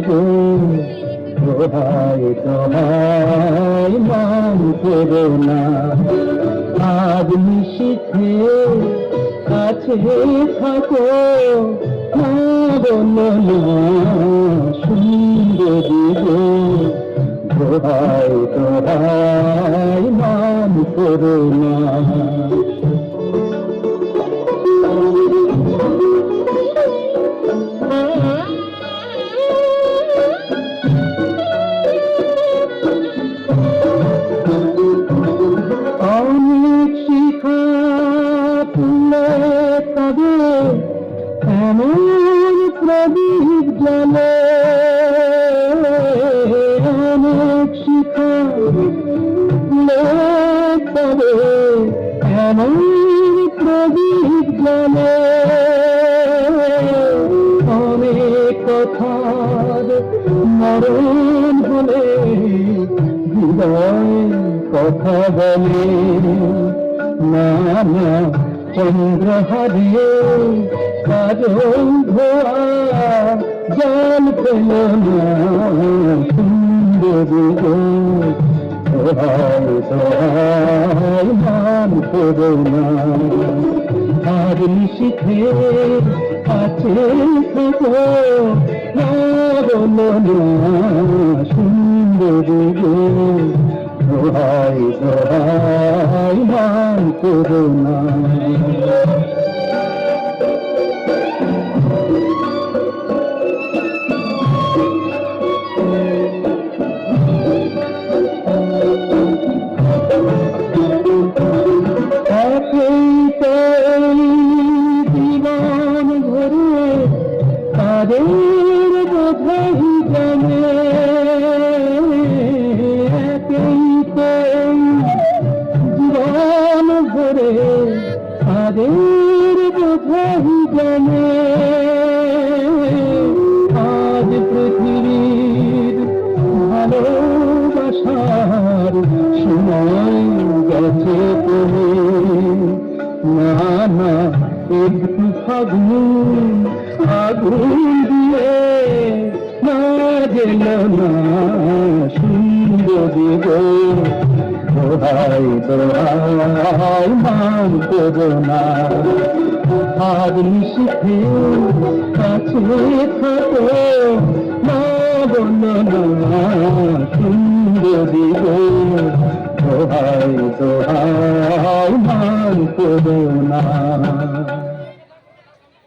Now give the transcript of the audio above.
গো দোহাই দোহাই মান করো না। আজ নিশীথে কাছে থাকো না বলো না সুন্দরী গো দোহাই দোহাই মান করো না। অনেক শিখা তুলে তবে এমন প্রদীপ জ্বলে, অনেক শিখা তুলে তবে এমন প্রদীপ জ্বলে। অনেক কথার মরণ হলে হৃদয় কথা বলে না না চন্দ্রহারে কাজল ধোয়া জল পেল না সুন্দরী গো দোহাই দোহাই মান করো না। আর নিশীথে কাছে থাকো না বলো না সুন্দরী গো দোহাই দোহাই মান করো না। জীবন ভরে তাদের বোঝাই জানে, জীবন ভরে তাদের বোঝাই জানে। আজ পৃথিবীর ভালোবাসার সময় গেছে তুমি না না একটু ফাগুন আগুন দিয়ে না গেল না সুন্দরী গো দোহাই দোহাই মান করো না। আর নিশীথে কাছে থাকো না বলো না সুন্দরী গো দোহাই দোহাই মান করো না।